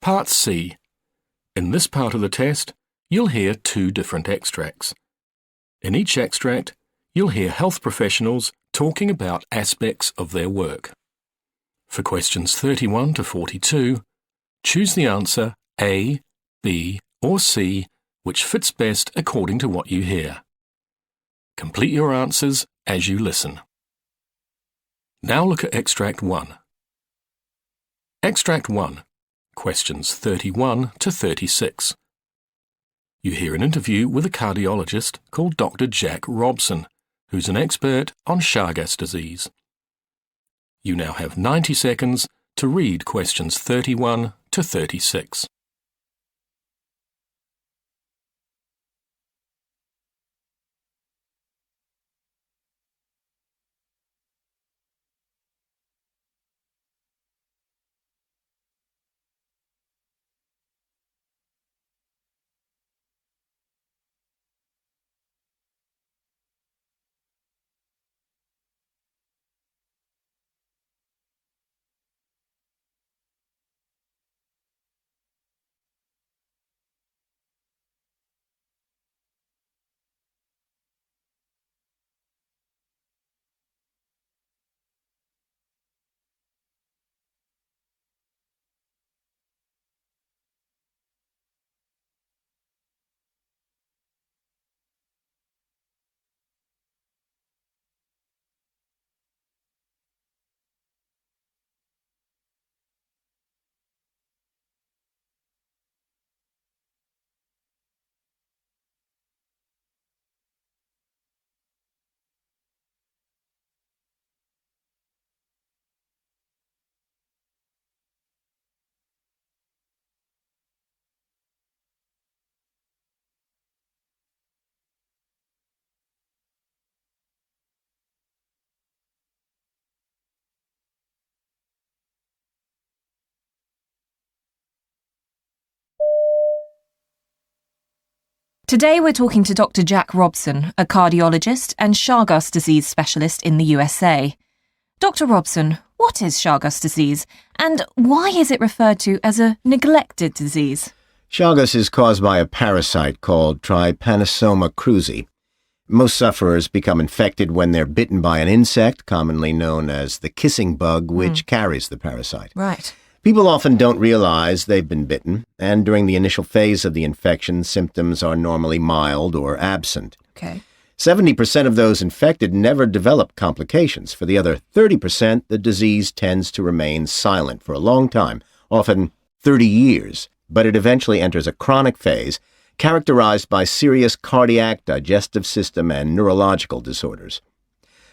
Part C. In this part of the test, you'll hear 2 different extracts. In each extract, you'll hear health professionals talking about aspects of their work. For questions 31 to 42, choose the answer A, B, or C, which fits best according to what you hear. Complete your answers as you listen. Now look at Extract 1. Extract 1, questions 31 to 36. You hear an interview with a cardiologist called Dr. Jack Robson, who's an expert on Chagas disease. You now have 90 seconds to read questions 31 to 36. Today we're talking to Dr. Jack Robson, a cardiologist and Chagas disease specialist in the USA. Dr. Robson, what is Chagas disease and why is it referred to as a neglected disease? Chagas is caused by a parasite called Trypanosoma cruzi. Most sufferers become infected when they're bitten by an insect, commonly known as the kissing bug, which carries the parasite. Right. People often don't realize they've been bitten, and during the initial phase of the infection, symptoms are normally mild or absent. Okay. 70% of those infected never develop complications. For the other 30%, the disease tends to remain silent for a long time, often 30 years, but it eventually enters a chronic phase characterized by serious cardiac, digestive system, and neurological disorders.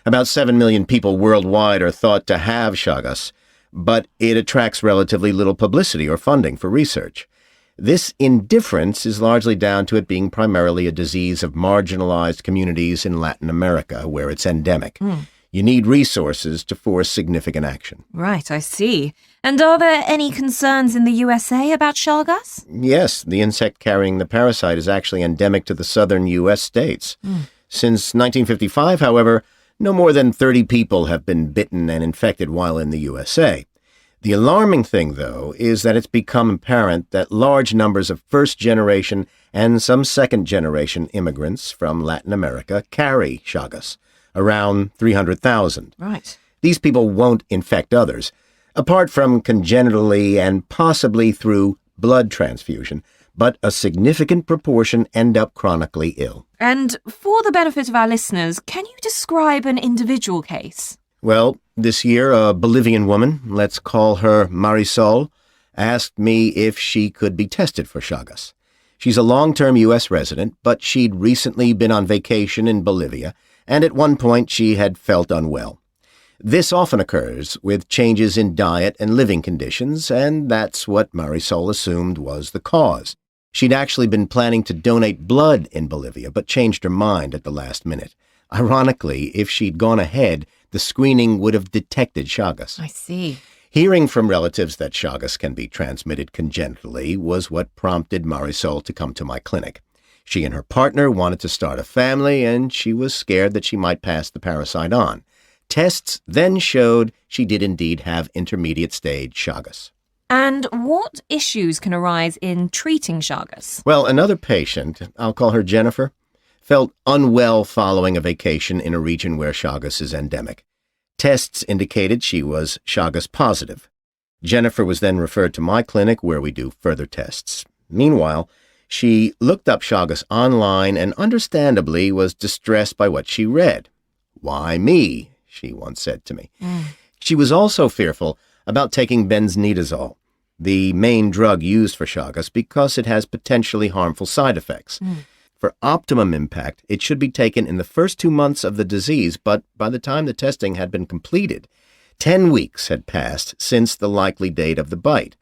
About 7 million people worldwide are thought to have Chagas, but it attracts relatively little publicity or funding for research. This indifference is largely down to it being primarily a disease of marginalized communities in Latin America, where it's endemic. You need resources to force significant action. Right, I see. And are there any concerns in the USA about Chagas? Yes, the insect carrying the parasite is actually endemic to the southern U.S. states. Since 1955, however, no more than 30 people have been bitten and infected while in the USA. The alarming thing, though, is that it's become apparent that large numbers of first-generation and some second-generation immigrants from Latin America carry Chagas, around 300,000. Right. These people won't infect others, apart from congenitally and possibly through blood transfusion, but a significant proportion end up chronically ill. And for the benefit of our listeners, can you describe an individual case? Well, this year, a Bolivian woman, let's call her Marisol, asked me if she could be tested for Chagas. She's a long-term U.S. resident, but she'd recently been on vacation in Bolivia, and at one point she had felt unwell. This often occurs with changes in diet and living conditions, and that's what Marisol assumed was the cause. She'd actually been planning to donate blood in Bolivia, but changed her mind at the last minute. Ironically, if she'd gone ahead, the screening would have detected Chagas. I see. Hearing from relatives that Chagas can be transmitted congenitally was what prompted Marisol to come to my clinic. She and her partner wanted to start a family, and she was scared that she might pass the parasite on. Tests then showed she did indeed have intermediate-stage Chagas. And what issues can arise in treating Chagas? Well, another patient, I'll call her Jennifer, felt unwell following a vacation in a region where Chagas is endemic. Tests indicated she was Chagas positive. Jennifer was then referred to my clinic where we do further tests. Meanwhile, she looked up Chagas online and understandably was distressed by what she read. "Why me?" she once said to me. She was also fearful about taking benzonidazole, the main drug used for Chagas, because it has potentially harmful side effects. For optimum impact, it should be taken in the first 2 months of the disease, but by the time the testing had been completed, 10 weeks had passed since the likely date of the bite.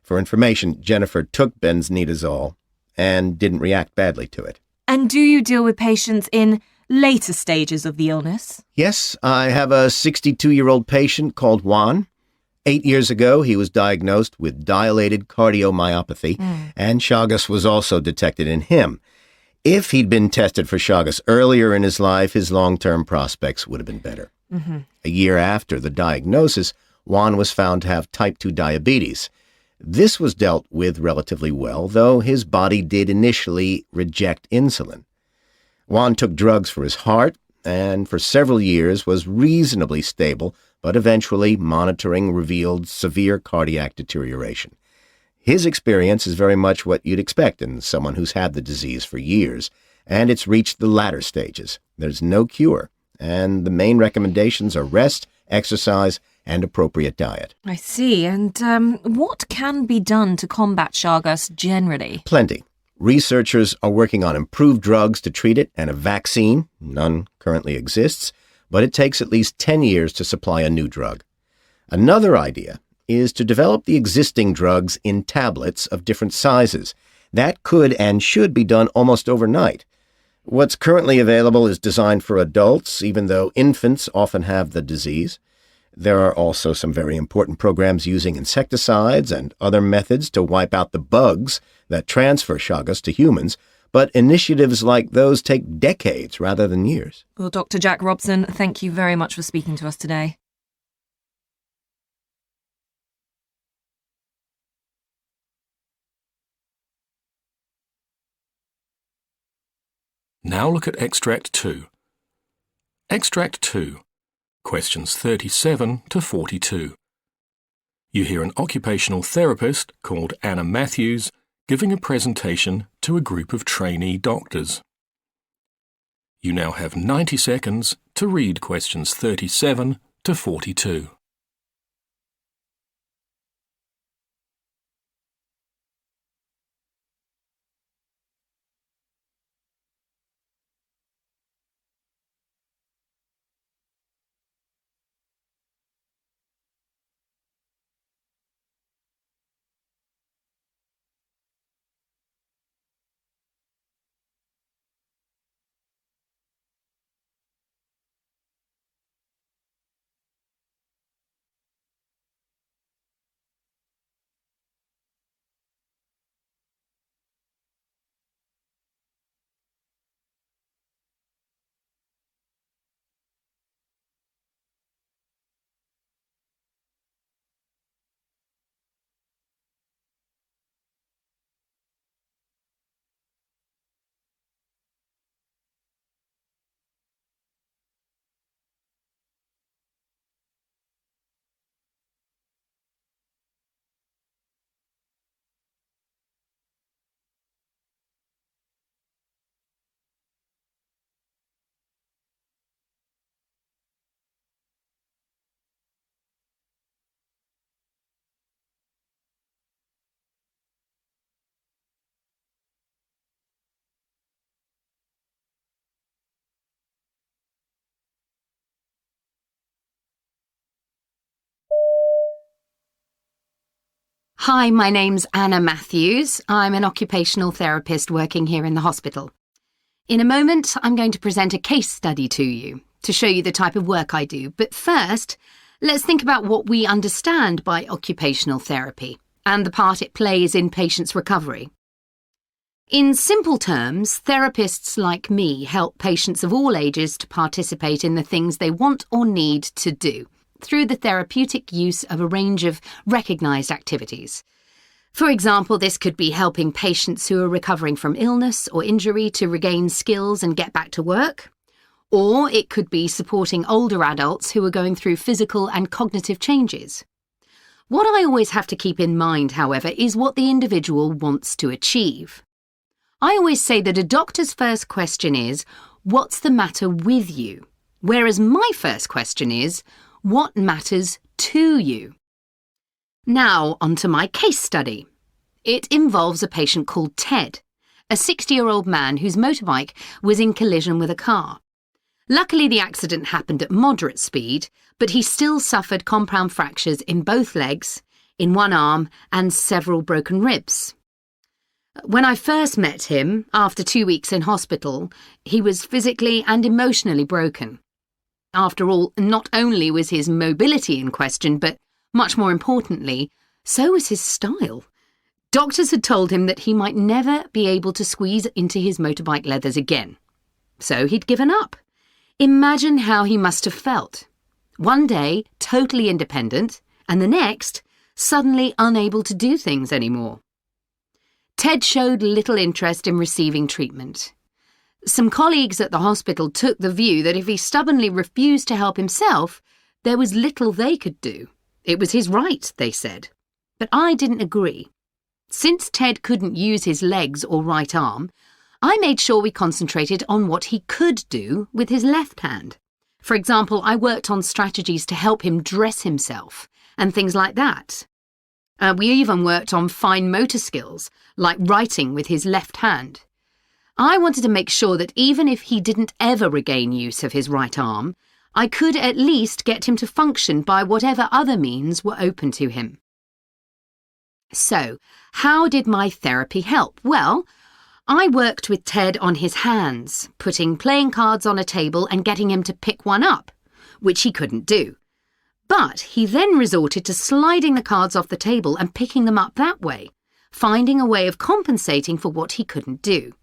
For information, Jennifer took benzonidazole and didn't react badly to it. And do you deal with patients in later stages of the illness? Yes, I have a 62-year-old patient called Juan. 8 years ago, he was diagnosed with dilated cardiomyopathy, and Chagas was also detected in him. If he'd been tested for Chagas earlier in his life, his long-term prospects would have been better. A year after the diagnosis, Juan was found to have type 2 diabetes. This was dealt with relatively well, though his body did initially reject insulin. Juan took drugs for his heart, and for several years was reasonably stable, but eventually monitoring revealed severe cardiac deterioration. His experience is very much what you'd expect in someone who's had the disease for years, and it's reached the latter stages. There's no cure, and the main recommendations are rest, exercise, and appropriate diet. I see. And what can be done to combat Chagas generally? Plenty. Researchers are working on improved drugs to treat it and a vaccine. None currently exists, but it takes at least 10 years to supply a new drug. Another idea is to develop the existing drugs in tablets of different sizes. That could and should be done almost overnight. What's currently available is designed for adults, even though infants often have the disease. There are also some very important programs using insecticides and other methods to wipe out the bugs that transfer Chagas to humans, but initiatives like those take decades rather than years. Well, Dr. Jack Robson, thank you very much for speaking to us today. Now look at Extract 2. Extract 2, questions 37 to 42. You hear an occupational therapist called Anna Matthews giving a presentation to a group of trainee doctors. You now have 90 seconds to read questions 37 to 42. Hi, my name's Anna Matthews. I'm an occupational therapist working here in the hospital. In a moment, I'm going to present a case study to you to show you the type of work I do. But first, let's think about what we understand by occupational therapy and the part it plays in patients' recovery. In simple terms, therapists like me help patients of all ages to participate in the things they want or need to do. through the therapeutic use of a range of recognised activities. For example, this could be helping patients who are recovering from illness or injury to regain skills and get back to work. Or it could be supporting older adults who are going through physical and cognitive changes. What I always have to keep in mind, however, is what the individual wants to achieve. I always say that a doctor's first question is, "What's the matter with you?" Whereas my first question is, "What matters to you?" Now, onto my case study. It involves a patient called Ted, a 60-year-old man whose motorbike was in collision with a car. Luckily, the accident happened at moderate speed, but he still suffered compound fractures in both legs, in one arm, and several broken ribs. When I first met him, after 2 weeks in hospital, he was physically and emotionally broken. After all, not only was his mobility in question, but much more importantly, so was his style. Doctors had told him that he might never be able to squeeze into his motorbike leathers again. So he'd given up. Imagine how he must have felt. One day, totally independent, and the next, suddenly unable to do things anymore. Ted showed little interest in receiving treatment. Some colleagues at the hospital took the view that if he stubbornly refused to help himself, there was little they could do. It was his right, they said. But I didn't agree. Since Ted couldn't use his legs or right arm, I made sure we concentrated on what he could do with his left hand. For example, I worked on strategies to help him dress himself and things like that. We even worked on fine motor skills, like writing with his left hand. I wanted to make sure that even if he didn't ever regain use of his right arm, I could at least get him to function by whatever other means were open to him. So, how did my therapy help? Well, I worked with Ted on his hands, putting playing cards on a table and getting him to pick one up, which he couldn't do. But he then resorted to sliding the cards off the table and picking them up that way, finding a way of compensating for what he couldn't do.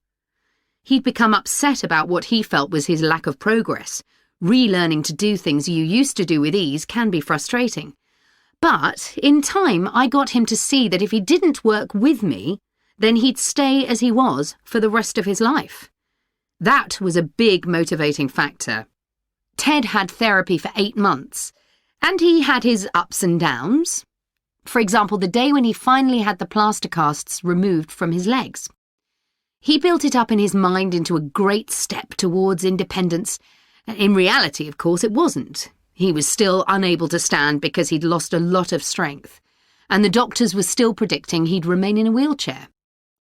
He'd become upset about what he felt was his lack of progress. Relearning to do things you used to do with ease can be frustrating. But in time, I got him to see that if he didn't work with me, then he'd stay as he was for the rest of his life. That was a big motivating factor. Ted had therapy for 8 months, and he had his ups and downs. For example, the day when he finally had the plaster casts removed from his legs. He built it up in his mind into a great step towards independence. In reality, of course, it wasn't. He was still unable to stand because he'd lost a lot of strength, and the doctors were still predicting he'd remain in a wheelchair.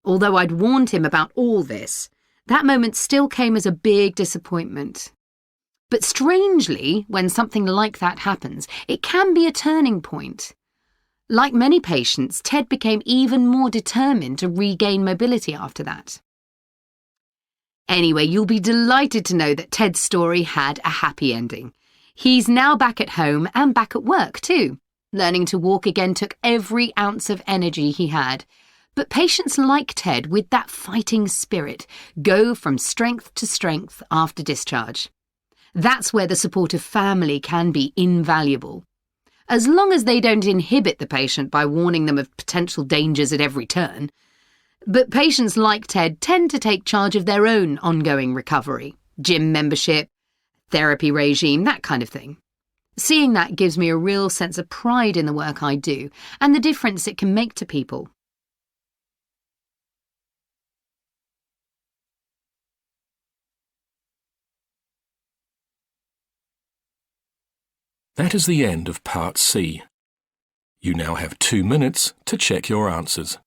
Although I'd warned him about all this, that moment still came as a big disappointment. But strangely, when something like that happens, it can be a turning point. Like many patients, Ted became even more determined to regain mobility after that. Anyway, you'll be delighted to know that Ted's story had a happy ending. He's now back at home and back at work too. Learning to walk again took every ounce of energy he had. But patients like Ted, with that fighting spirit, go from strength to strength after discharge. That's where the support of family can be invaluable. As long as they don't inhibit the patient by warning them of potential dangers at every turn. But patients like Ted tend to take charge of their own ongoing recovery, gym membership, therapy regime, that kind of thing. Seeing that gives me a real sense of pride in the work I do and the difference it can make to people. That is the end of Part C. You now have 2 minutes to check your answers.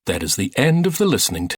That is the end of the listening